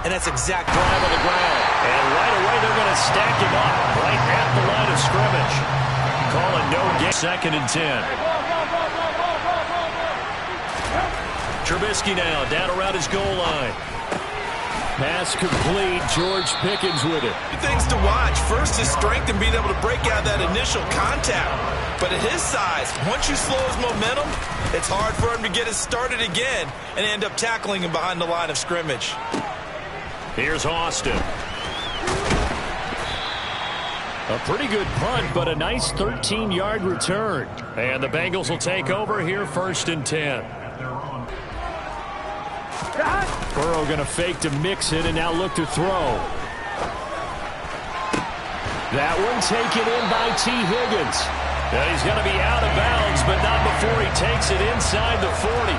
And that's exact drive on the ground. And right away, they're going to stack him up right at the line of scrimmage. Call it no game. 2nd and 10. Trubisky now down around his goal line. Pass complete. George Pickens with it. Things to watch. First, his strength and being able to break out that initial contact. But at his size, once you slow his momentum, it's hard for him to get it started again and end up tackling him behind the line of scrimmage. Here's Austin. A pretty good punt, but a nice 13-yard return. And the Bengals will take over here 1st and 10. Burrow going to fake to mix it and now look to throw. That one taken in by T. Higgins. And he's going to be out of bounds, but not before he takes it inside the 40.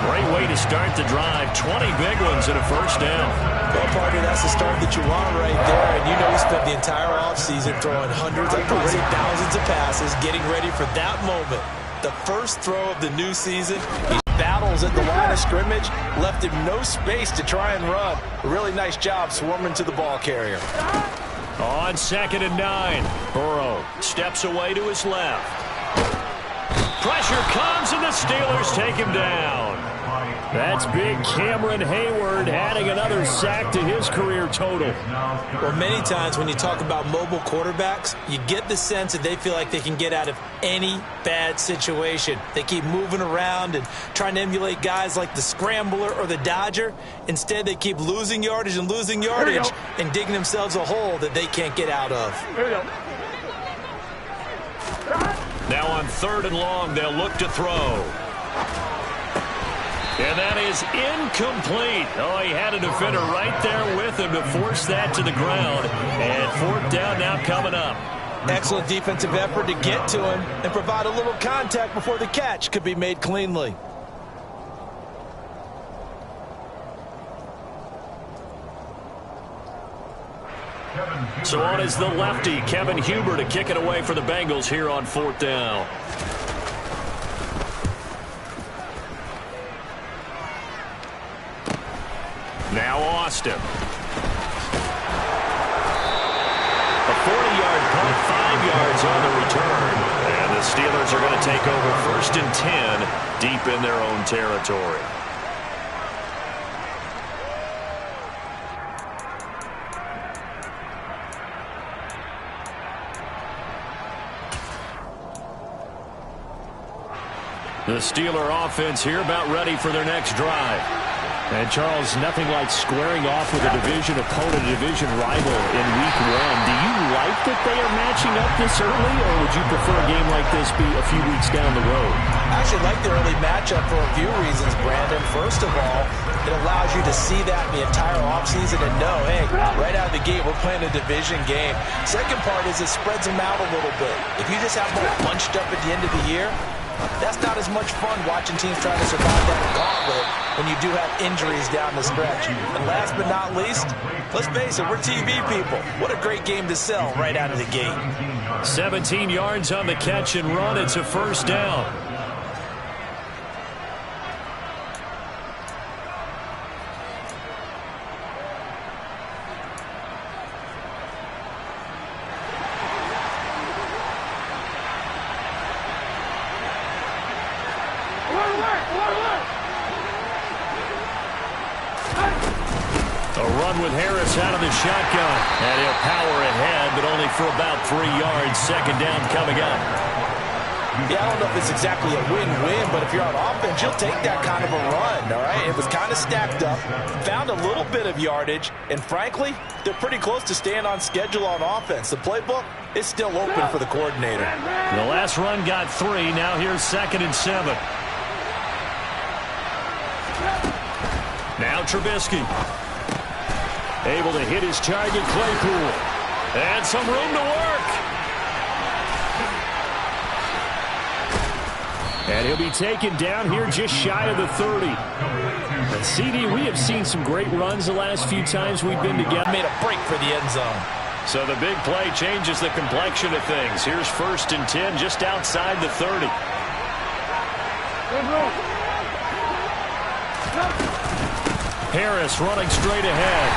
Great way to start the drive. 20 big ones and a 1st down. Well, partner, that's the start that you want right there. And you know he spent the entire offseason throwing hundreds, I'd probably say thousands of passes, getting ready for that moment. The first throw of the new season. He battles at the line of scrimmage, left him no space to try and run. A really nice job swarming to the ball carrier. On 2nd and 9, Burrow steps away to his left. Pressure comes, and the Steelers take him down. That's big Cameron Hayward adding another sack to his career total. Well, many times when you talk about mobile quarterbacks, you get the sense that they feel like they can get out of any bad situation. They keep moving around and trying to emulate guys like the Scrambler or the Dodger. Instead, they keep losing yardage and losing yardage and digging themselves a hole that they can't get out of. Now on 3rd and long, they'll look to throw. And that is incomplete. Oh, he had a defender right there with him to force that to the ground. And 4th down now coming up. Excellent defensive effort to get to him and provide a little contact before the catch could be made cleanly. So on is the lefty, Kevin Huber, to kick it away for the Bengals here on 4th down. Now Austin. A 40-yard punt, 5 yards on the return. And the Steelers are going to take over 1st and 10 deep in their own territory. The Steeler offense here about ready for their next drive. And, Charles, nothing like squaring off with a division opponent, a division rival in Week 1. Do you like that they are matching up this early, or would you prefer a game like this be a few weeks down the road? I actually like the early matchup for a few reasons, Brandon. First of all, it allows you to see that the entire offseason and know, hey, right out of the gate, we're playing a division game. Second part is it spreads them out a little bit. If you just have them all bunched up at the end of the year, that's not as much fun watching teams try to survive that gauntlet when you do have injuries down the stretch. And last but not least, let's face it, we're TV people. What a great game to sell right out of the gate. 17 yards on the catch and run. It's a 1st down. A run with Harris out of the shotgun. And he'll power ahead, but only for about 3 yards. 2nd down coming up. Yeah, I don't know if it's exactly a win-win, but if you're on offense, you'll take that kind of a run, all right? It was kind of stacked up, found a little bit of yardage, and frankly, they're pretty close to staying on schedule on offense. The playbook is still open for the coordinator. The last run got 3. Now here's 2nd and 7. Now Trubisky. Able to hit his target, Claypool. And some room to work. And he'll be taken down here just shy of the 30. And CD, we have seen some great runs the last few times we've been together. Made a break for the end zone. So the big play changes the complexion of things. Here's 1st and 10 just outside the 30. Harris running straight ahead.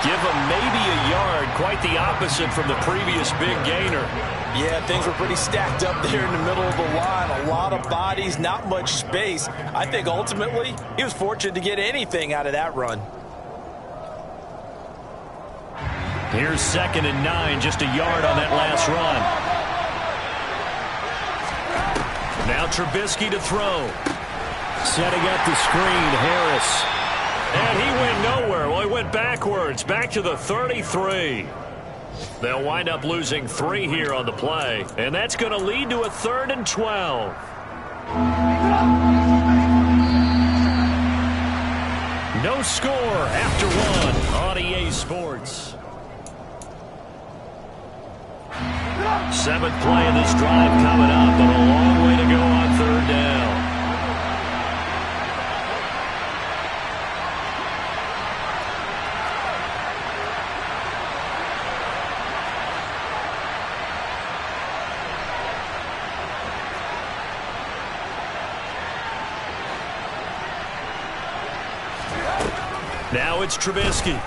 Give him maybe a yard, quite the opposite from the previous big gainer. Yeah, things were pretty stacked up there in the middle of the line. A lot of bodies, not much space. I think ultimately he was fortunate to get anything out of that run. Here's 2nd and 9, just a yard on that last run. Now Trubisky to throw. Setting up the screen, Harris. And he went nowhere. Well, he went backwards, back to the 33. They'll wind up losing 3 here on the play, and that's going to lead to a 3rd and 12. No score after 1 on EA Sports. 7th play of this drive coming up, but a long way to go on 3rd down. Now it's Trubisky.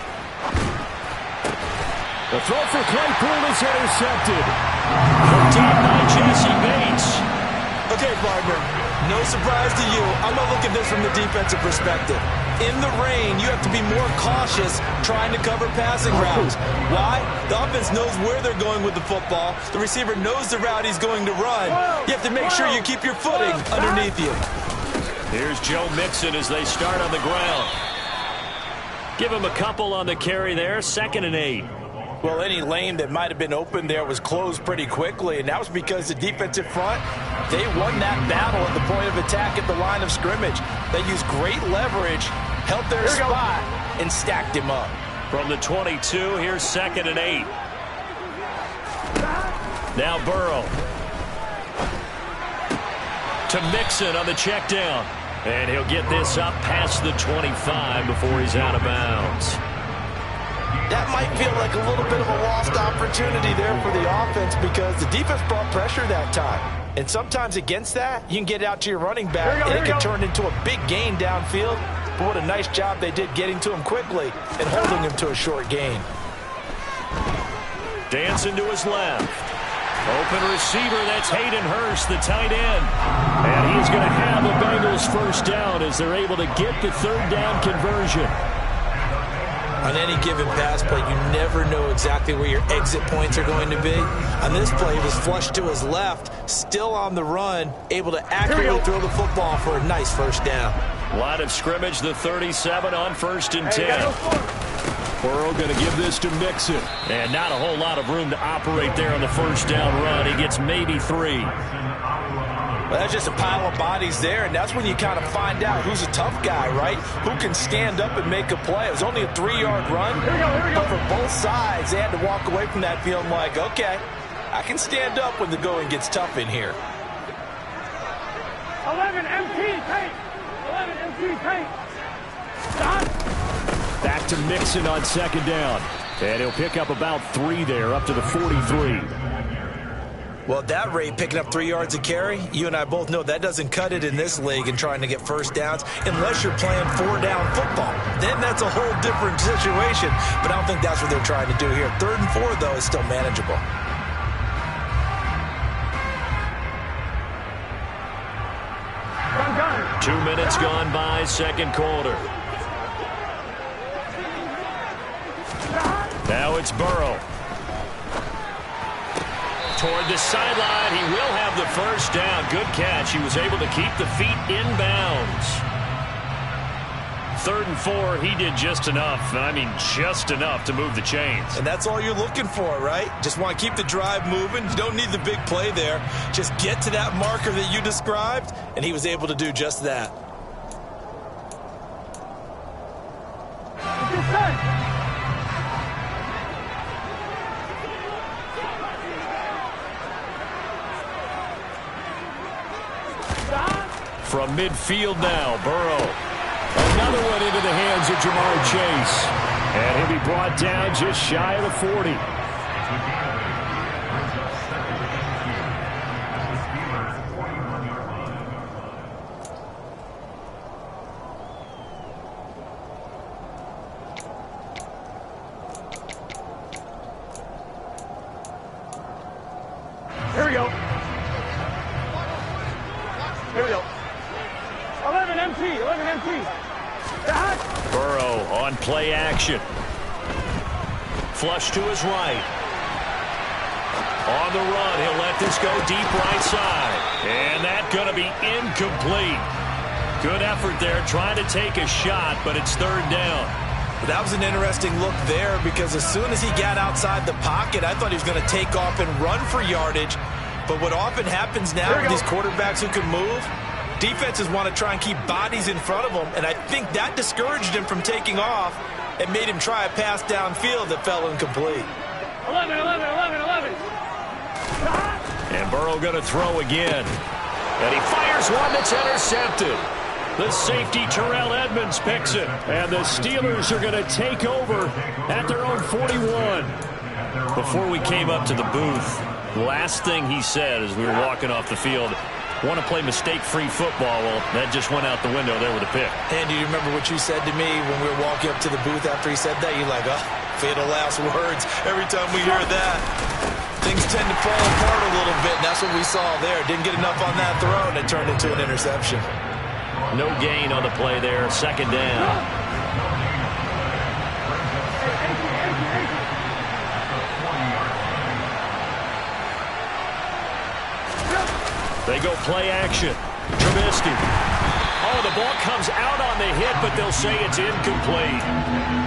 The throw for Claypool is intercepted. Hooked up by Jesse Bates. Okay, partner, no surprise to you. I'm going to look at this from the defensive perspective. In the rain, you have to be more cautious trying to cover passing routes. Why? The offense knows where they're going with the football. The receiver knows the route he's going to run. You have to make sure you keep your footing underneath you. Here's Joe Mixon as they start on the ground. Give him a couple on the carry there, 2nd and 8. Well, any lane that might have been open there was closed pretty quickly, and that was because the defensive front, they won that battle at the point of attack at the line of scrimmage. They used great leverage, held their spot, and stacked him up. From the 22, here's 2nd and 8. Now Burrow. To Mixon on the check down. And he'll get this up past the 25 before he's out of bounds. That might feel like a little bit of a lost opportunity there for the offense because the defense brought pressure that time. And sometimes against that, you can get out to your running back, and it can turn into a big gain downfield. But what a nice job they did getting to him quickly and holding him to a short gain. Dancing to his left. Open receiver, that's Hayden Hurst, the tight end. And he's going to have the Bengals first down as they're able to get the 3rd down conversion. On any given pass play, you never know exactly where your exit points are going to be. On this play, he was flushed to his left, still on the run, able to accurately throw the football for a nice first down. Line of scrimmage, the 37 on 1st and 10. Burrow going to give this to Mixon. And not a whole lot of room to operate there on the first down run. He gets maybe 3. Well, that's just a pile of bodies there, and that's when you kind of find out who's a tough guy, right? Who can stand up and make a play. It was only a 3-yard run, but for both sides, they had to walk away from that feeling like, okay, I can stand up when the going gets tough in here. 11 MT paint. 11 MT paint. Stop. Back to Mixon on 2nd down. And he'll pick up about 3 there, up to the 43. Well, at that rate, picking up 3 yards a carry, you and I both know that doesn't cut it in this league and trying to get first downs unless you're playing 4-down football. Then that's a whole different situation. But I don't think that's what they're trying to do here. 3rd and 4, though, is still manageable. Done. 2 minutes gone by, 2nd quarter. Now it's Burrow. Toward the sideline, he will have the first down. Good catch. He was able to keep the feet in bounds. 3rd and 4, he did just enough. I mean, just enough to move the chains. And that's all you're looking for, right? Just want to keep the drive moving. You don't need the big play there. Just get to that marker that you described, and he was able to do just that. From midfield now, Burrow. Another one into the hands of Jamar Chase. And he'll be brought down just shy of the 40. Here we go. Here we go. 11 MT, 11 MT. Burrow on play action. Flush to his right. On the run, he'll let this go deep right side. And that's going to be incomplete. Good effort there, trying to take a shot, but it's third down. That was an interesting look there because as soon as he got outside the pocket, I thought he was going to take off and run for yardage. But what often happens now with these quarterbacks who can move, defenses want to try and keep bodies in front of them, and I think that discouraged him from taking off and made him try a pass downfield that fell incomplete. 11, 11, 11, 11. And Burrow going to throw again. And he fires one that's intercepted. The safety, Terrell Edmonds, picks it. And the Steelers are going to take over at their own 41. Before we came up to the booth, last thing he said as we were walking off the field, want to play mistake-free football. Well, that just went out the window there with a pick. And do you remember what you said to me when we were walking up to the booth after he said that? You're like, oh, fatal last words. Every time we hear that, things tend to fall apart a little bit, and that's what we saw there. Didn't get enough on that throw, and it turned into an interception. No gain on the play there. Second down. They go play action. Trubisky. Oh, the ball comes out on the hit, but they'll say it's incomplete.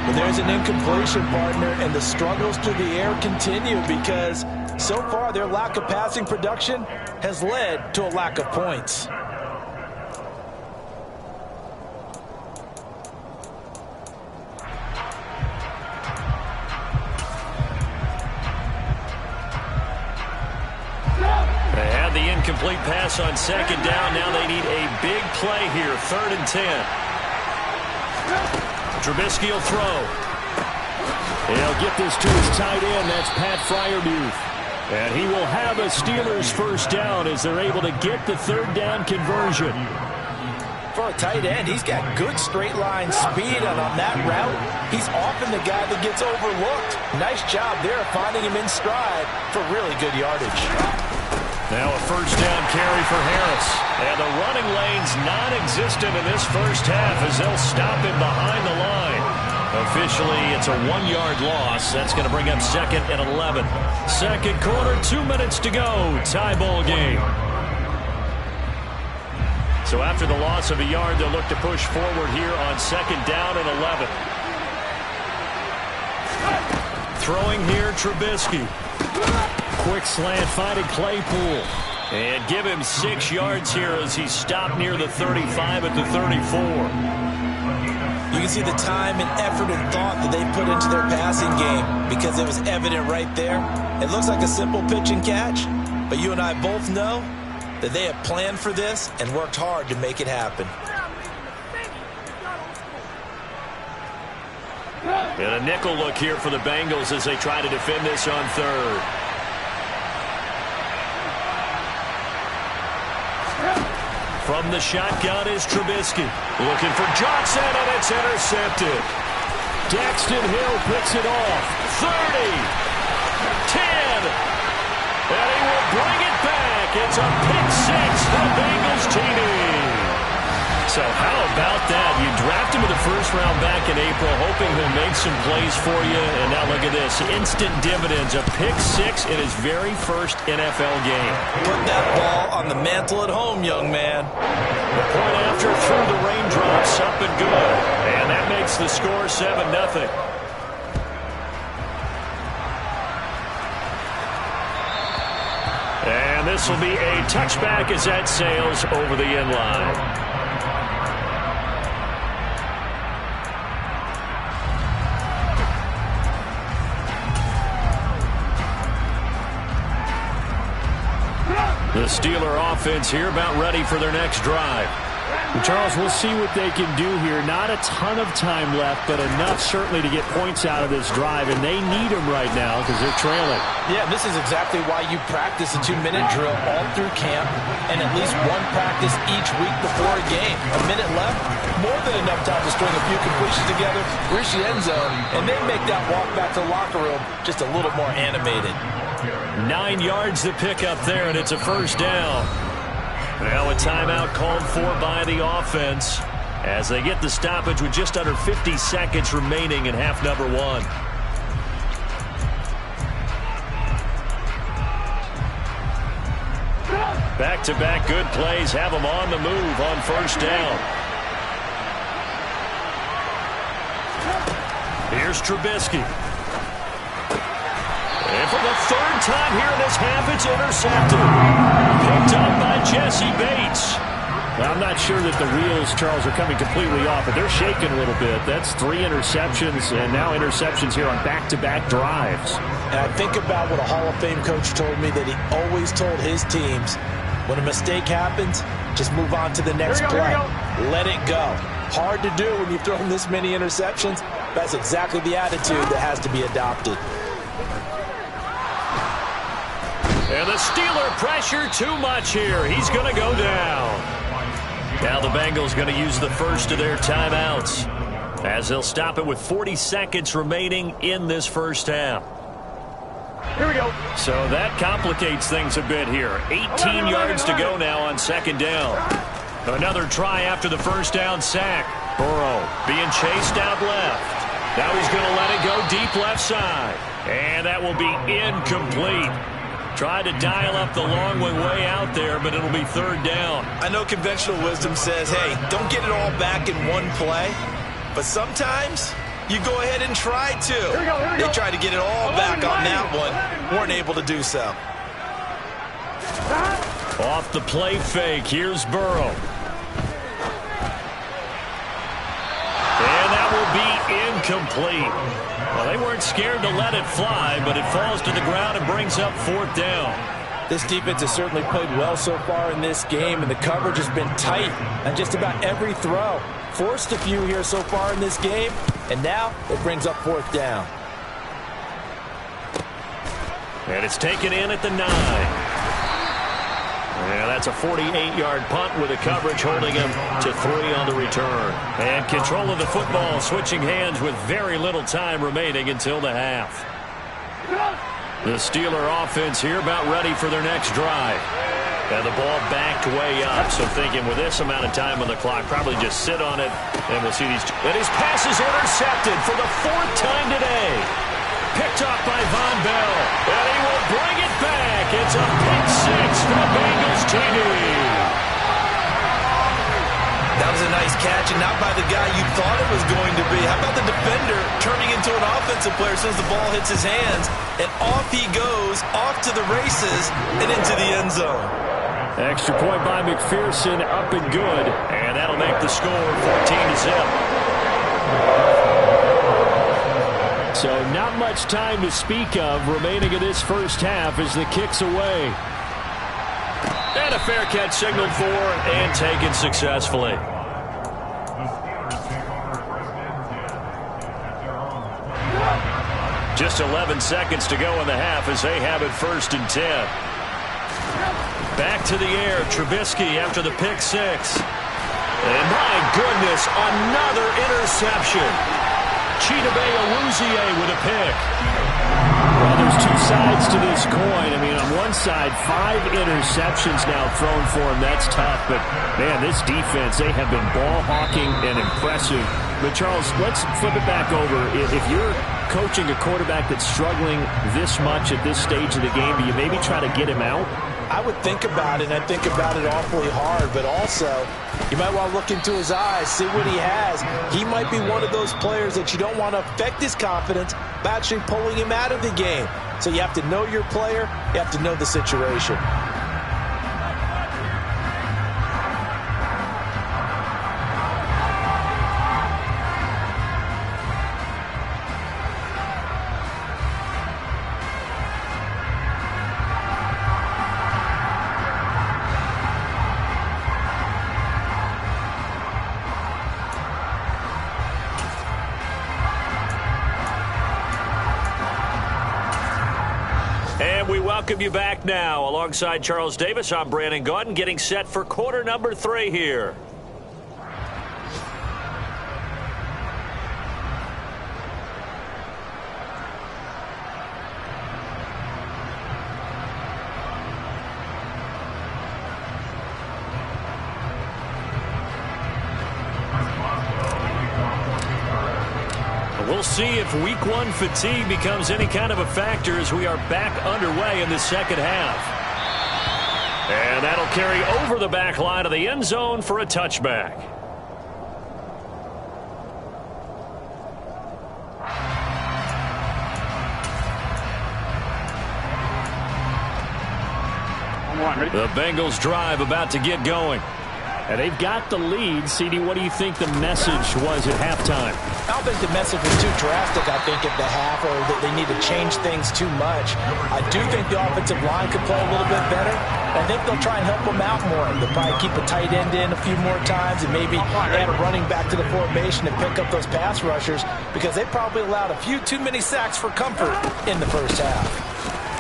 Well, there's an incompletion, partner, and the struggles through the air continue because so far their lack of passing production has led to a lack of points. Incomplete pass on second down. Now they need a big play here. 3rd and 10. Trubisky will throw. He'll get this to his tight end. That's Pat Freiermuth. And he will have a Steelers first down as they're able to get the 3rd down conversion. For a tight end, he's got good straight line speed, and on that route, he's often the guy that gets overlooked. Nice job there finding him in stride for really good yardage. Now a first down carry for Harris. And the running lane's non-existent in this first half as they'll stop him behind the line. Officially, it's a 1-yard loss. That's going to bring up 2nd and 11. Second quarter, 2 minutes to go. Tie ball game. So after the loss of a yard, they'll look to push forward here on 2nd down and 11. Throwing here, Trubisky. Quick slant, finding Claypool. And give him 6 yards here as he stopped near the 35 at the 34. You can see the time and effort and thought that they put into their passing game because it was evident right there. It looks like a simple pitch and catch, but you and I both know that they have planned for this and worked hard to make it happen. And a nickel look here for the Bengals as they try to defend this on 3rd. From the shotgun is Trubisky. Looking for Johnson, and it's intercepted. Daxton Hill picks it off. 30. 10. And he will bring it back. It's a pick 6 for the Bengals TD. So how about that? You draft him with the first round back in April, hoping he'll make some plays for you. And now look at this. Instant dividends. A pick 6 in his very first NFL game. Put that ball on the mantle at home, young man. The point after through the raindrops, up and good. And that makes the score 7-0. And this will be a touchback as that sails over the end line. The Steeler offense here about ready for their next drive. And Charles, we'll see what they can do here. Not a ton of time left, but enough certainly to get points out of this drive, and they need them right now because they're trailing. Yeah, this is exactly why you practice a 2-minute drill all through camp and at least one practice each week before a game. A minute left, more than enough time to string a few completions together, reach the end zone, and then make that walk back to the locker room just a little more animated. 9 yards to pick up there, and it's a first down. Now a timeout called for by the offense as they get the stoppage with just under 50 seconds remaining in half number one. Back-to-back good plays have them on the move on first down. Here's Trubisky. And for the third time here in this half, it's intercepted. Picked up by Jesse Bates. Well, I'm not sure that the wheels, Charles, are coming completely off, but they're shaking a little bit. That's 3 interceptions, and now interceptions here on back-to-back drives. And I think about what a Hall of Fame coach told me, that he always told his teams, when a mistake happens, just move on to the next play. Let it go. Hard to do when you've thrown this many interceptions. That's exactly the attitude that has to be adopted. And the Steeler pressure too much here. He's going to go down. Now the Bengals going to use the first of their timeouts as they'll stop it with 40 seconds remaining in this first half. Here we go. So that complicates things a bit here. 18 yards to go now on second down. Another try after the first down sack. Burrow being chased out left. Now he's going to let it go deep left side. And that will be incomplete. Tried to dial up the long one way out there, but it'll be third down. I know conventional wisdom says, hey, don't get it all back in one play. But sometimes you go ahead and try to. Here we go. They tried to get it all back on that one. Weren't able to do so. Off the play fake, here's Burrow. And that will be incomplete. Well, they weren't scared to let it fly, but it falls to the ground and brings up fourth down. This defense has certainly played well so far in this game, and the coverage has been tight on just about every throw. Forced a few here so far in this game, and now it brings up fourth down. And it's taken in at the 9. Yeah, that's a 48-yard punt with the coverage holding him to 3 on the return. And control of the football switching hands with very little time remaining until the half. The Steeler offense here about ready for their next drive. And the ball backed way up, so thinking with this amount of time on the clock, probably just sit on it, and we'll see these. And his pass is intercepted for the 4th time today. Picked up by Von Bell, and he will bring it back. It's a pick 6 for the Bengals TD. That was a nice catch, and not by the guy you thought it was going to be. How about the defender turning into an offensive player as soon as the ball hits his hands, and off he goes, off to the races, and into the end zone. Extra point by McPherson, up and good, and that'll make the score 14-0. So not much time to speak of remaining in this first half as the kick's away. And a fair catch signaled for and taken successfully. Just 11 seconds to go in the half as they have it 1st and 10. Back to the air, Trubisky after the pick 6. And my goodness, another interception. Chidobe Awuzie with a pick. Well, there's 2 sides to this coin. I mean, on one side, 5 interceptions now thrown for him. That's tough. But, man, this defense, they have been ball hawking and impressive. But, Charles, let's flip it back over. If you're coaching a quarterback that's struggling this much at this stage of the game, do you maybe try to get him out? I would think about it, and I think about it awfully hard, but also you might want to look into his eyes, see what he has. He might be one of those players that you don't want to affect his confidence by actually pulling him out of the game. So you have to know your player, you have to know the situation. Welcome you back now. Alongside Charles Davis, I'm Brandon Gaudin, getting set for quarter number 3 here. We'll see if week one fatigue becomes any kind of a factor as we are back underway in the second half. And that'll carry over the back line of the end zone for a touchback. The Bengals drive about to get going. And they've got the lead. CD, what do you think the message was at halftime? I don't think the message was too drastic, I think, at the half, or that they need to change things too much. I do think the offensive line could play a little bit better. I think they'll try and help them out more. They'll probably keep a tight end in a few more times and maybe add a running back to the formation and pick up those pass rushers, because they probably allowed a few too many sacks for comfort in the first half.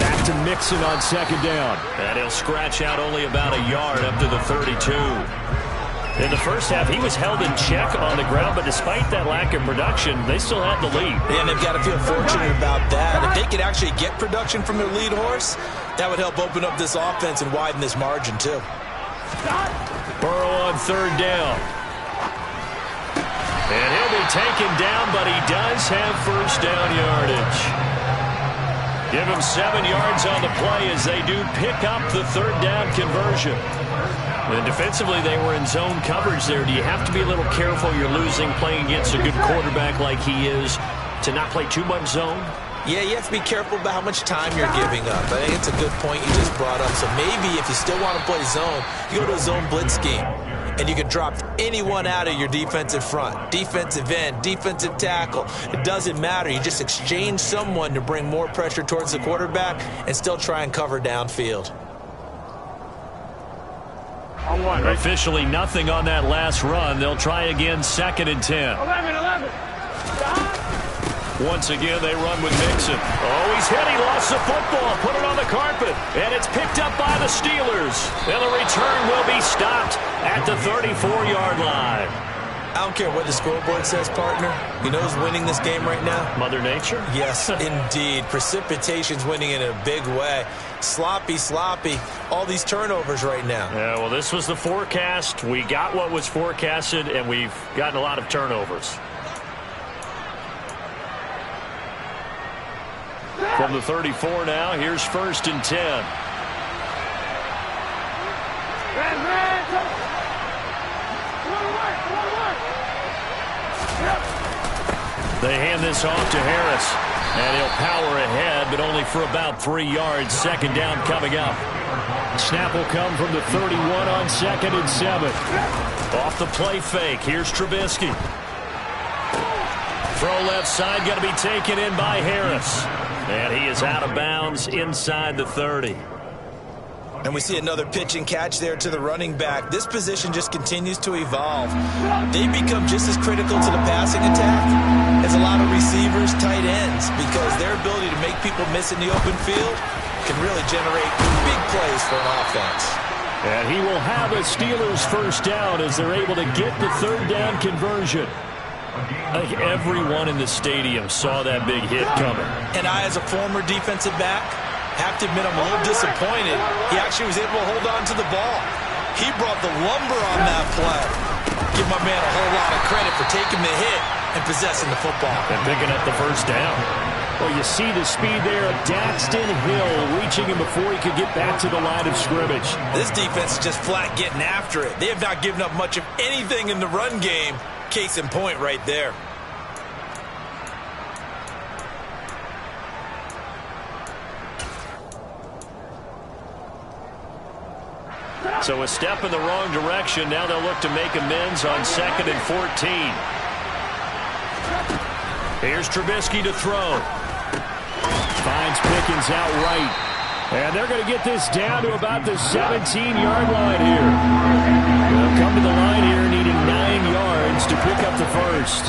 Back to Mixon on second down. And he'll scratch out only about a yard up to the 32. In the first half, he was held in check on the ground, but despite that lack of production, they still had the lead. And they've got to feel fortunate about that. If they could actually get production from their lead horse, that would help open up this offense and widen this margin, too. Burrow on third down. And he'll be taken down, but he does have first down yardage. Give him 7 yards on the play as they do pick up the third down conversion. And defensively, they were in zone coverage there. Do you have to be a little careful? You're losing playing against a good quarterback like he is to not play too much zone? Yeah, you have to be careful about how much time you're giving up. I think it's a good point you just brought up. So maybe if you still want to play zone, you go to a zone blitz scheme. And you can drop anyone out of your defensive front. Defensive end, defensive tackle. It doesn't matter. You just exchange someone to bring more pressure towards the quarterback and still try and cover downfield. Officially nothing on that last run. They'll try again, 2nd and 10. 11. Once again, they run with Mixon. Oh, he's hit. He lost the football. Put it on the carpet. And it's picked up by the Steelers. And the return will be stopped at the 34-yard line. I don't care what the scoreboard says, partner. You know who's winning this game right now? Mother Nature? Yes, indeed. Precipitation's winning in a big way. Sloppy. All these turnovers right now. Yeah, well, this was the forecast. We got what was forecasted, and we've gotten a lot of turnovers. From the 34 now, here's 1st and 10. They hand this off to Harris. And he'll power ahead, but only for about 3 yards. 2nd down coming up. Snap will come from the 31 on 2nd and 7. Off the play fake. Here's Trubisky. Throw left side, going to be taken in by Harris. And he is out of bounds inside the 30. And we see another pitch and catch there to the running back. This position just continues to evolve. They become just as critical to the passing attack as a lot of receivers, tight ends, because their ability to make people miss in the open field can really generate big plays for an offense. And he will have a Steelers first down as they're able to get the third down conversion. I think everyone in the stadium saw that big hit coming. And I, as a former defensive back, have to admit I'm a little disappointed. He actually was able to hold on to the ball. He brought the lumber on that play. Give my man a whole lot of credit for taking the hit and possessing the football. And picking up the first down. Well, you see the speed there of Daxton Hill reaching him before he could get back to the line of scrimmage. This defense is just flat getting after it. They have not given up much of anything in the run game. Case in point right there. So a step in the wrong direction. Now they'll look to make amends on 2nd and 14. Here's Trubisky to throw. Finds Pickens out right. And they're going to get this down to about the 17-yard line here. They'll come to the line here needing 9 yards to pick up the first.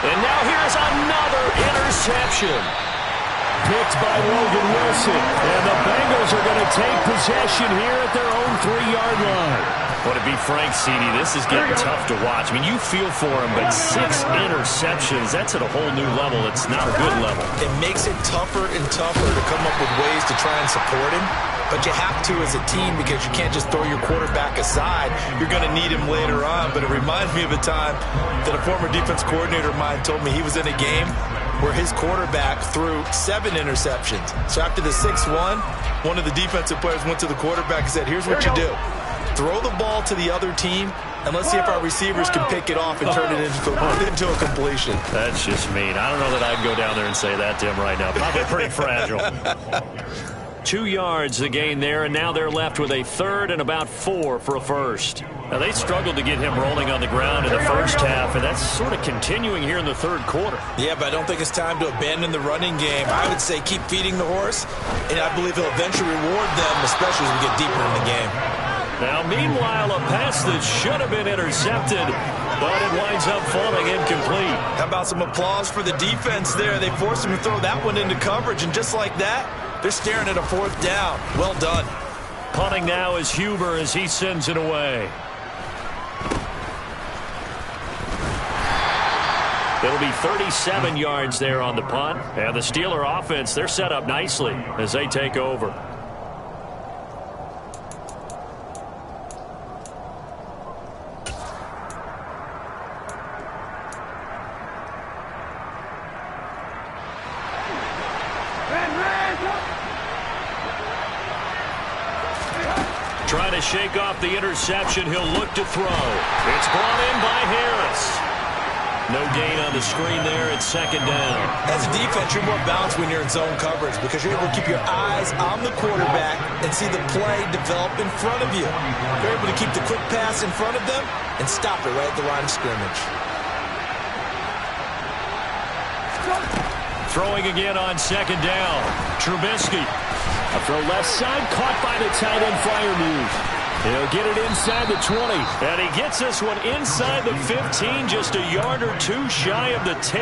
And now here's another interception. picked by Logan Wilson. And the Bengals are going to take possession here at their own 3-yard line. Well, to be frank, CD, this is getting tough to watch. I mean, you feel for him, but 6 interceptions, that's at a whole new level. It's not a good level. It makes it tougher and tougher to come up with ways to try and support him. But you have to as a team because you can't just throw your quarterback aside. You're going to need him later on. But it reminds me of a time that a former defense coordinator of mine told me he was in a game where his quarterback threw 7 interceptions. So after the 6-1, one of the defensive players went to the quarterback and said, here's what you do. Throw the ball to the other team, and let's see if our receivers can pick it off and turn it into a completion. That's just mean. I don't know that I'd go down there and say that to him right now. Probably pretty fragile. 2 yards the gain there, and now they're left with a 3rd and about 4 for a first. Now, they struggled to get him rolling on the ground in the first half, and that's sort of continuing here in the 3rd quarter. Yeah, but I don't think it's time to abandon the running game. I would say keep feeding the horse, and I believe he'll eventually reward them, especially as we get deeper in the game. Now, meanwhile, a pass that should have been intercepted, but it winds up falling incomplete. How about some applause for the defense there? They forced him to throw that one into coverage, and just like that, they're staring at a 4th down. Well done. Punting now is Huber as he sends it away. It'll be 37 yards there on the punt. And the Steeler offense, they're set up nicely as they take over. Trying to shake off the interception. He'll look to throw. It's brought in by Harris. No gain on the screen there. It's 2nd down. As a defense, you're more balanced when you're in zone coverage because you're able to keep your eyes on the quarterback and see the play develop in front of you. You're able to keep the quick pass in front of them and stop it right at the line of scrimmage. Throwing again on 2nd down. Trubisky. A throw left side, caught by the tight end Freiermuth. He'll get it inside the 20. And he gets this one inside the 15, just a yard or 2 shy of the 10.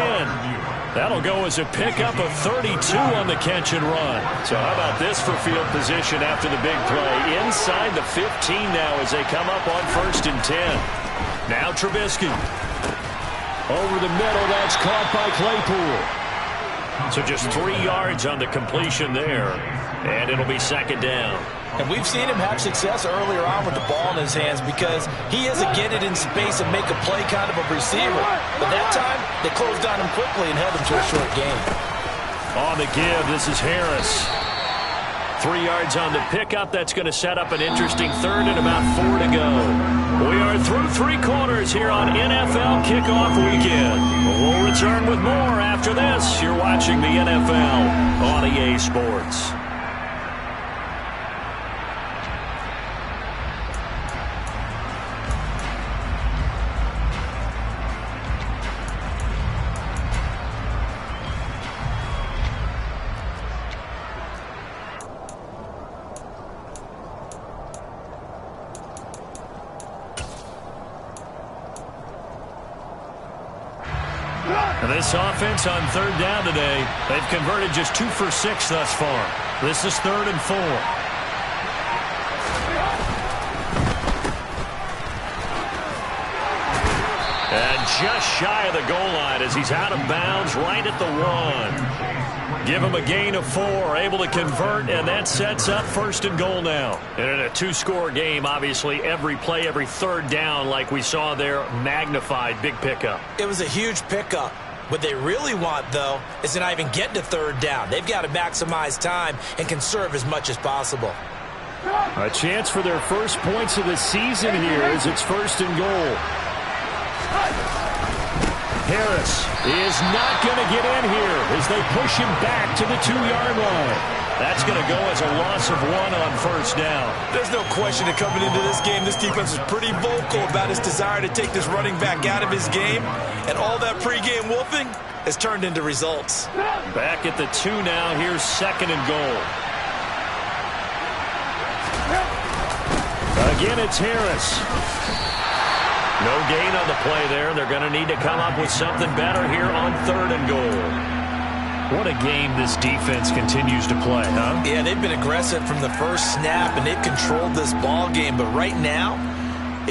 That'll go as a pickup of 32 on the catch and run. So how about this for field position after the big play? Inside the 15 now as they come up on 1st and 10. Now Trubisky. Over the middle, that's caught by Claypool. So just 3 yards on the completion there. And it'll be 2nd down. And we've seen him have success earlier on with the ball in his hands because he has to get it in space and make a play kind of a receiver. But that time, they closed on him quickly and held him to a short gain. On the give, this is Harris. 3 yards on the pickup. That's going to set up an interesting 3rd and about 4 to go. We are through 3 quarters here on NFL Kickoff Weekend. We'll return with more after this. You're watching the NFL on EA Sports. This offense on 3rd down today, they've converted just 2 for 6 thus far. This is 3rd and 4. And just shy of the goal line as he's out of bounds right at the 1. Give him a gain of 4, able to convert, and that sets up 1st and goal now. And in a 2-score game, obviously, every play, every 3rd down, like we saw there, magnified, big pickup. It was a huge pickup. What they really want, though, is to not even get to 3rd down. They've got to maximize time and conserve as much as possible. A chance for their first points of the season here as it's 1st and goal. Harris is not going to get in here as they push him back to the 2-yard line. That's going to go as a loss of 1 on 1st down. There's no question that coming into this game, this defense is pretty vocal about his desire to take this running back out of his game. And all that pregame wolfing has turned into results. Back at the 2 now. Here's 2nd and goal. Again, it's Harris. No gain on the play there. They're going to need to come up with something better here on 3rd and goal. What a game this defense continues to play, huh? Yeah, they've been aggressive from the first snap, and they've controlled this ball game. But right now,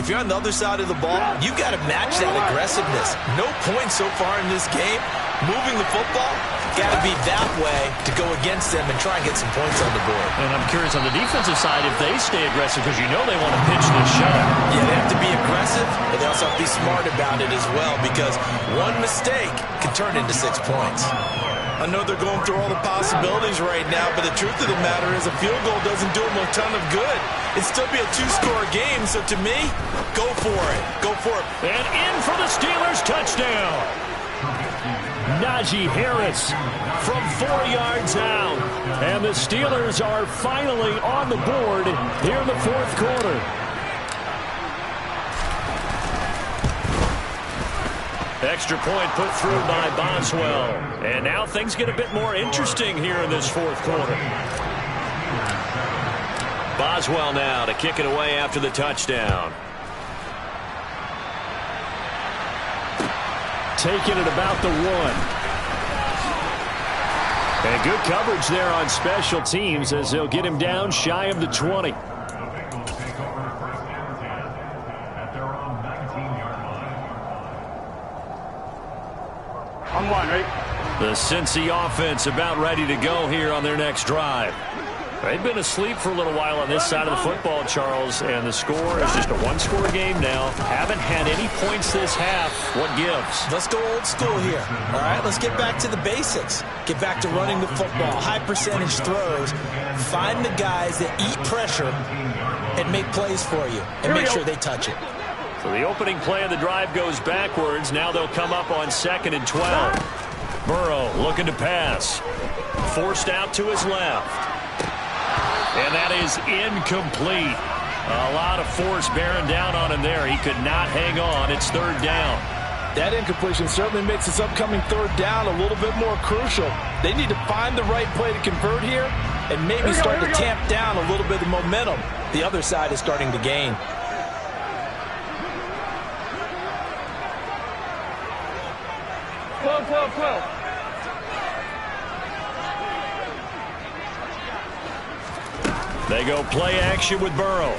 if you're on the other side of the ball, you got to match that aggressiveness. No points so far in this game. Moving the football, got to be that way to go against them and try and get some points on the board. And I'm curious on the defensive side if they stay aggressive, because you know they want to pitch this shutout. Yeah, they have to be aggressive, but they also have to be smart about it as well, because one mistake can turn into 6 points. I know they're going through all the possibilities right now, but the truth of the matter is a field goal doesn't do them a ton of good. It'd still be a 2-score game, so to me, go for it. Go for it. And in for the Steelers, touchdown. Najee Harris from 4 yards out. And the Steelers are finally on the board here in the fourth quarter. Extra point put through by Boswell. And now things get a bit more interesting here in this fourth quarter. Boswell now to kick it away after the touchdown. Taking it about the 1. And good coverage there on special teams as they'll get him down shy of the 20. On 1, right? The Cincy offense about ready to go here on their next drive. They've been asleep for a little while on this side of the football, Charles, and the score is just a 1-score game now. Haven't had any points this half. What gives? Let's go old school here. All right, let's get back to the basics. Get back to running the football, high percentage throws. Find the guys that eat pressure and make plays for you, and make sure they touch it. So the opening play of the drive goes backwards. Now they'll come up on 2nd and 12. Burrow looking to pass. Forced out to his left. And that is incomplete. A lot of force bearing down on him there. He could not hang on. It's 3rd down. That incompletion certainly makes this upcoming 3rd down a little bit more crucial. They need to find the right play to convert here and maybe start to tamp down a little bit of the momentum the other side is starting to gain. Flow. They go play action with Burrow.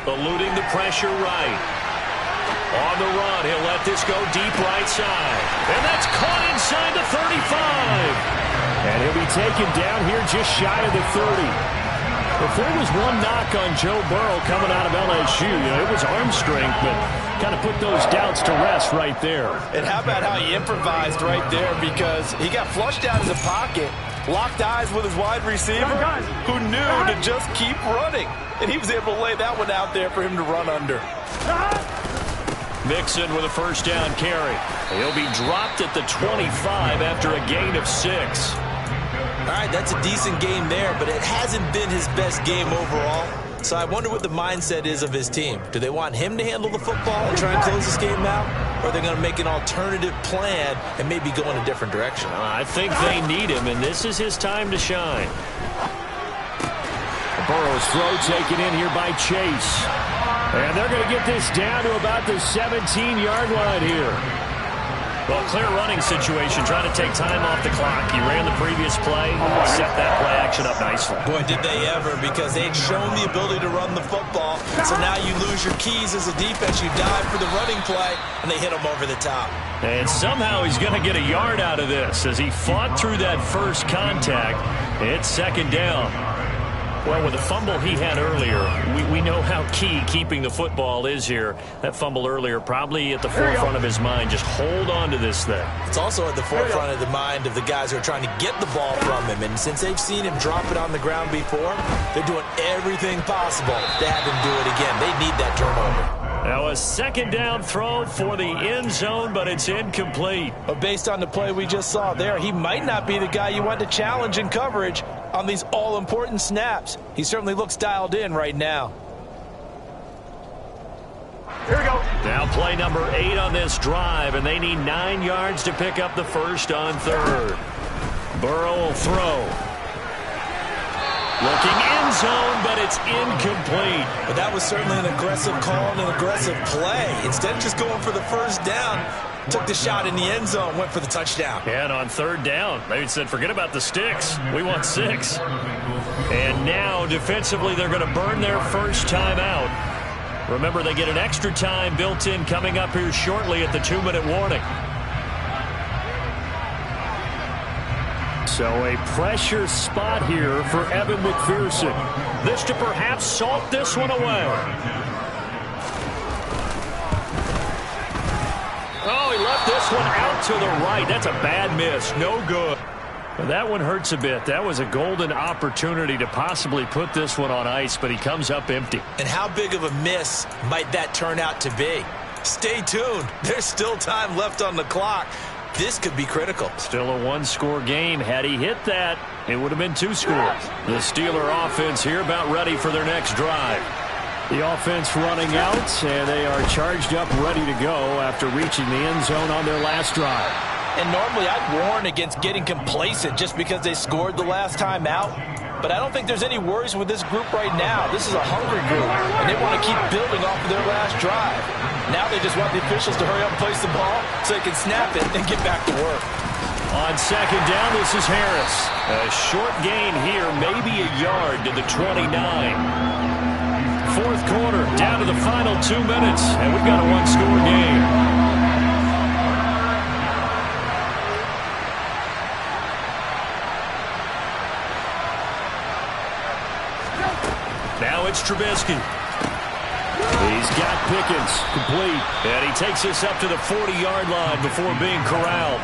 Eluding the pressure right. On the run, he'll let this go deep right side. And that's caught inside the 35. And he'll be taken down here just shy of the 30. If there was one knock on Joe Burrow coming out of LSU, it was arm strength, but kind of put those doubts to rest right there. And how about how he improvised right there, because he got flushed out of the pocket, locked eyes with his wide receiver, who knew to just keep running. And he was able to lay that one out there for him to run under. Mixon with a 1st down carry. He'll be dropped at the 25 after a gain of 6. All right, that's a decent game there, but it hasn't been his best game overall. So I wonder what the mindset is of his team. Do they want him to handle the football and try and close this game out? Or are they going to make an alternative plan and maybe go in a different direction? I think they need him, and this is his time to shine. Burrow's throw taken in here by Chase. And they're going to get this down to about the 17-yard line here. Well, clear running situation, trying to take time off the clock. He ran the previous play, set that play action up nicely. Boy, did they ever, because they'd shown the ability to run the football. So now you lose your keys as a defense. You dive for the running play, and they hit him over the top. And somehow he's going to get a yard out of this as he fought through that first contact. It's 2nd down. Well, with the fumble he had earlier, we know how key keeping the football is here. That fumble earlier probably at the forefront of his mind. Just hold on to this thing. It's also at the forefront of the mind of the guys who are trying to get the ball from him. And since they've seen him drop it on the ground before, they're doing everything possible to have him do it again. They need that turnover. Now a 2nd down throw for the end zone, but it's incomplete. But based on the play we just saw there, he might not be the guy you want to challenge in coverage on these all-important snaps. He certainly looks dialed in right now. Here we go. Now play number 8 on this drive, and they need 9 yards to pick up the first on 3rd. Burrow will throw. Looking end zone, but it's incomplete. But that was certainly an aggressive call and an aggressive play. Instead of just going for the first down, took the shot in the end zone, went for the touchdown. And on third down, they said, forget about the sticks. We want 6. And now, defensively, they're going to burn their first time out. Remember, they get an extra time built in coming up here shortly at the 2-minute warning. So a pressure spot here for Evan McPherson. This to perhaps salt this one away. Oh, he left this one out to the right. That's a bad miss. No good. Well, that one hurts a bit. That was a golden opportunity to possibly put this one on ice, but he comes up empty. And how big of a miss might that turn out to be? Stay tuned. There's still time left on the clock. This could be critical. Still a one-score game. Had he hit that, it would have been 2 scores. The Steeler offense here about ready for their next drive. The offense running out, and they are charged up, ready to go after reaching the end zone on their last drive. And normally I'd warn against getting complacent just because they scored the last time out. But I don't think there's any worries with this group right now. This is a hungry group, and they want to keep building off of their last drive. Now they just want the officials to hurry up and place the ball so they can snap it and get back to work. On second down, this is Harris. A short gain here, maybe a yard to the 29. Fourth quarter, down to the final 2 minutes, and we've got a one-score game. Now it's Trubisky. He's got Pickens, complete. And he takes us up to the 40-yard line before being corralled.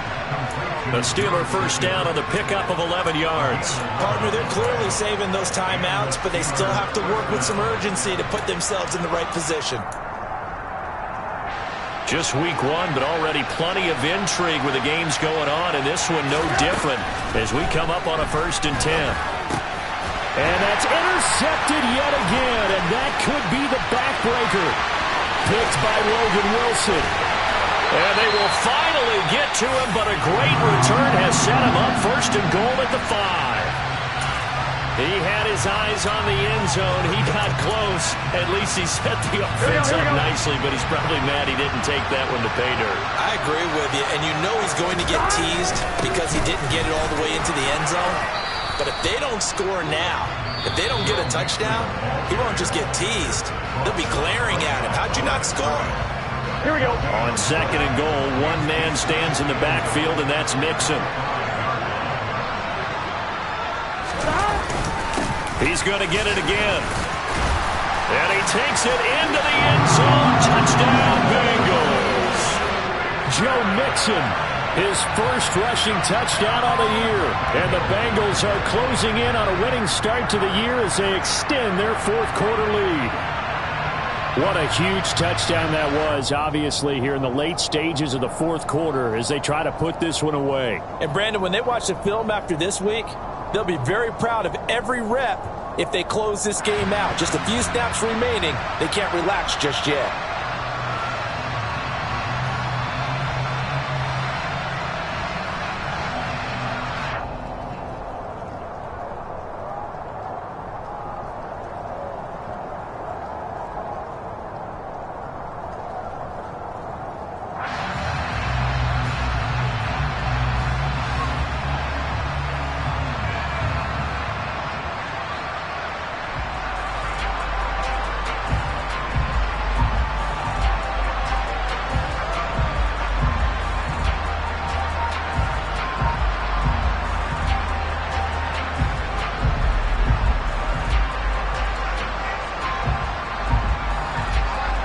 The Steeler first down on the pickup of 11 yards. Partner, they're clearly saving those timeouts, but they still have to work with some urgency to put themselves in the right position. Just week 1, but already plenty of intrigue with the games going on, and this one no different as we come up on a 1st and 10. And that's intercepted yet again, and that could be the backbreaker. Picked by Logan Wilson. And they will finally get to him, but a great return has set him up 1st and goal at the 5. He had his eyes on the end zone. He got close. At least he set the offense up nicely, but he's probably mad he didn't take that one to pay dirt. I agree with you, and you know he's going to get teased because he didn't get it all the way into the end zone. But if they don't score now, if they don't get a touchdown, he won't just get teased. They'll be glaring at him. How'd you not score? Here we go. On second and goal, one man stands in the backfield, and that's Mixon. He's going to get it again. And he takes it into the end zone. Touchdown, Bengals. Joe Mixon, his first rushing touchdown of the year. And the Bengals are closing in on a winning start to the year as they extend their 4th quarter lead. What a huge touchdown that was, obviously, here in the late stages of the 4th quarter as they try to put this one away. And, Brandon, when they watch the film after this week, they'll be very proud of every rep if they close this game out. Just a few snaps remaining. They can't relax just yet.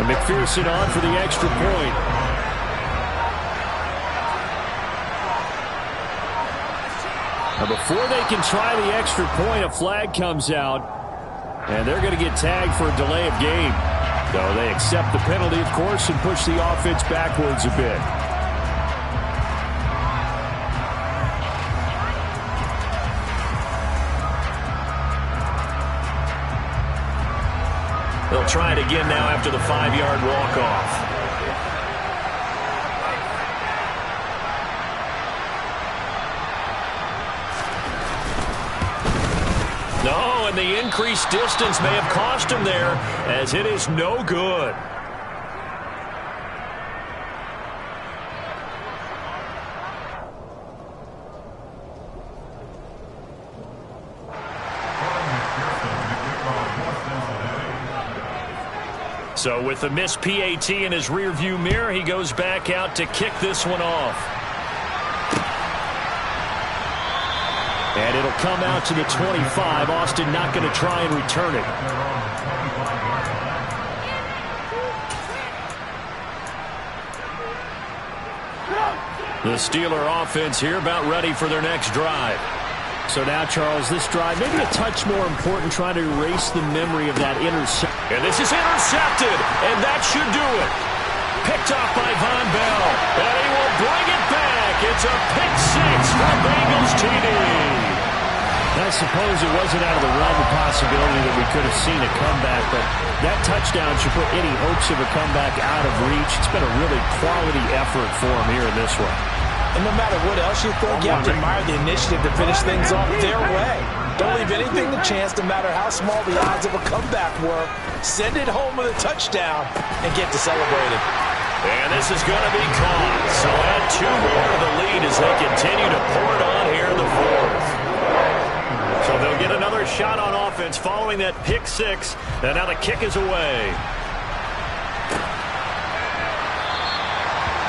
McPherson on for the extra point. Now before they can try the extra point, a flag comes out, and they're going to get tagged for a delay of game. So they accept the penalty, of course, and push the offense backwards a bit. They'll try it again now after the 5-yard walk-off. No, and the increased distance may have cost him there, as it is no good. So with the missed PAT in his rearview mirror, he goes back out to kick this one off. And it'll come out to the 25. Austin not going to try and return it. The Steeler offense here about ready for their next drive. So now, Charles, this drive maybe a touch more important, trying to erase the memory of that interception. And this is intercepted, and that should do it. Picked off by Von Bell, and he will bring it back. It's a pick six for Bengals TD. I suppose it wasn't out of the realm of possibility that we could have seen a comeback, but that touchdown should put any hopes of a comeback out of reach. It's been a really quality effort for him here in this one. And no matter what else you think, you have to admire the initiative to finish things off their way. Don't leave anything to chance, no matter how small the odds of a comeback were. Send it home with a touchdown and get to celebrating. And this is going to be caught. So add two more to the lead as they continue to pour it on here in the fourth. So they'll get another shot on offense following that pick six. And now the kick is away.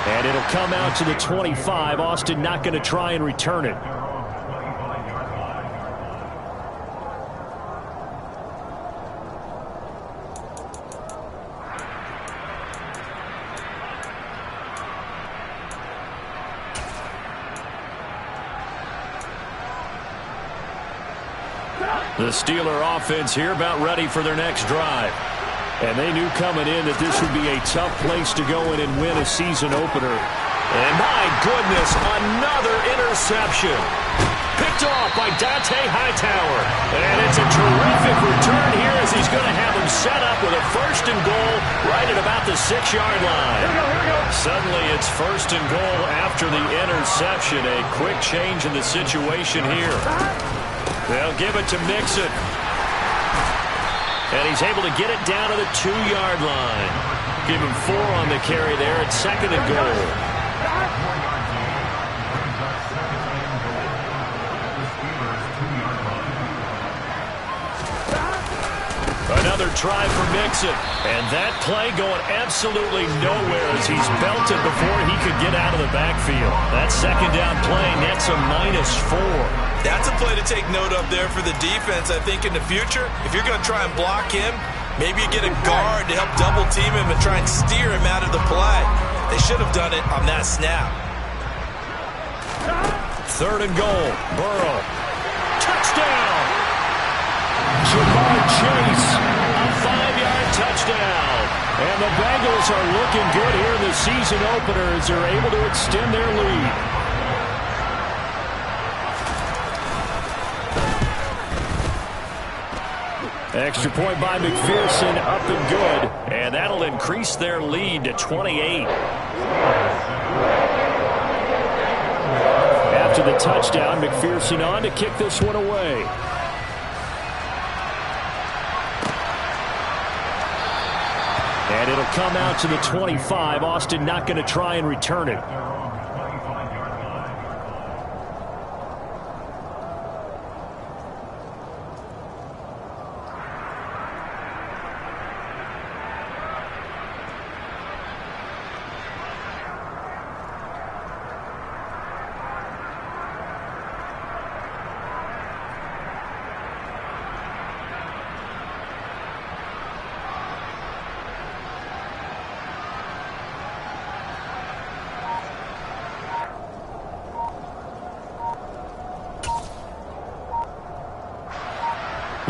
And it'll come out to the 25. Austin not going to try and return it. The Steeler offense here about ready for their next drive. And they knew coming in that this would be a tough place to go in and win a season opener. And my goodness, another interception. Picked off by Dante Hightower. And it's a terrific return here as he's going to have him set up with a first and goal right at about the 6-yard line. Suddenly it's first and goal after the interception. A quick change in the situation here. They'll give it to Mixon. And he's able to get it down to the 2-yard line. Give him 4 on the carry there at second and goal. Another try for Mixon. And that play going absolutely nowhere as he's belted before he could get out of the backfield. That second down play nets a -4. That's a play to take note of there for the defense. I think in the future, if you're going to try and block him, maybe you get a guard to help double team him and try and steer him out of the play. They should have done it on that snap. Third and goal. Burrow. Touchdown. Jamar Chase. A 5-yard touchdown. And the Bengals are looking good here in the season opener as they're able to extend their lead. Extra point by McPherson, up and good. And that'll increase their lead to 28. After the touchdown, McPherson on to kick this one away. And it'll come out to the 25. Austin not going to try and return it.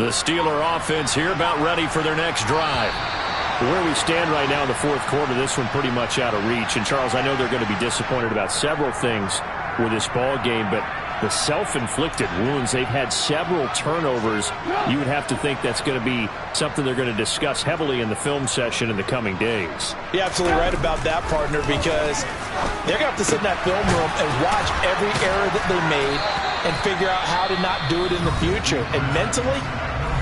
The Steeler offense here about ready for their next drive. Where we stand right now in the fourth quarter, this one pretty much out of reach. And, Charles, I know they're going to be disappointed about several things with this ball game, but the self-inflicted wounds, they've had several turnovers. You would have to think that's going to be something they're going to discuss heavily in the film session in the coming days. You're absolutely right about that, partner, because they're going to have to sit in that film room and watch every error that they made and figure out how to not do it in the future. And mentally,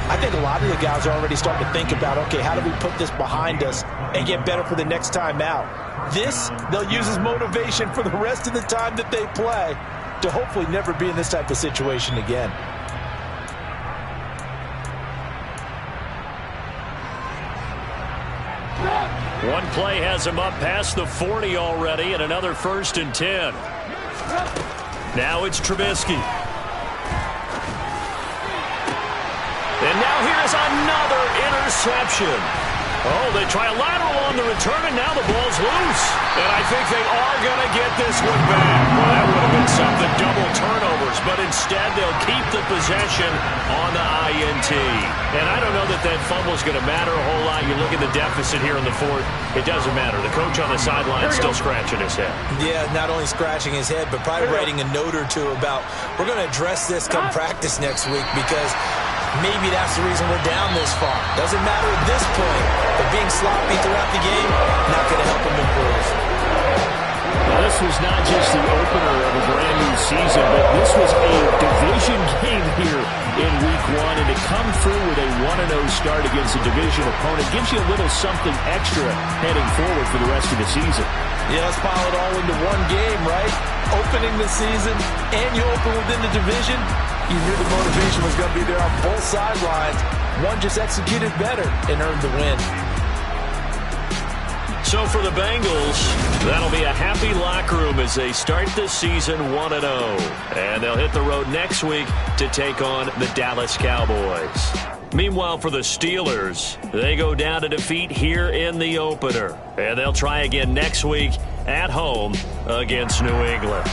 I think a lot of the guys are already starting to think about, okay, how do we put this behind us and get better for the next time out? This, they'll use as motivation for the rest of the time that they play to hopefully never be in this type of situation again. One play has him up past the 40 already, and another 1st and 10. Now it's Trubisky. And now here's another interception. Oh, they try a lateral on the return, and now the ball's loose. And I think they are going to get this one back. Well, that would have been something, double turnovers. But instead, they'll keep the possession on the INT. And I don't know that that fumble is going to matter a whole lot. You look at the deficit here in the 4th. It doesn't matter. The coach on the sideline is still scratching his head. Yeah, not only scratching his head, but probably writing a note or two about, we're going to address this come practice next week, because maybe that's the reason we're down this far. Doesn't matter at this point, but being sloppy throughout the game, not going to help them improve. Well, this was not just the opener of a brand new season, but this was a division game here in Week 1, and to come through with a 1-0 start against a division opponent gives you a little something extra heading forward for the rest of the season. Yeah, let's pile it all into one game, right? Opening the season, and you open within the division. You knew the motivation was going to be there on both sidelines. One just executed better and earned the win. So for the Bengals, that'll be a happy locker room as they start this season 1-0. And they'll hit the road next week to take on the Dallas Cowboys. Meanwhile, for the Steelers, they go down to defeat here in the opener. And they'll try again next week at home against New England.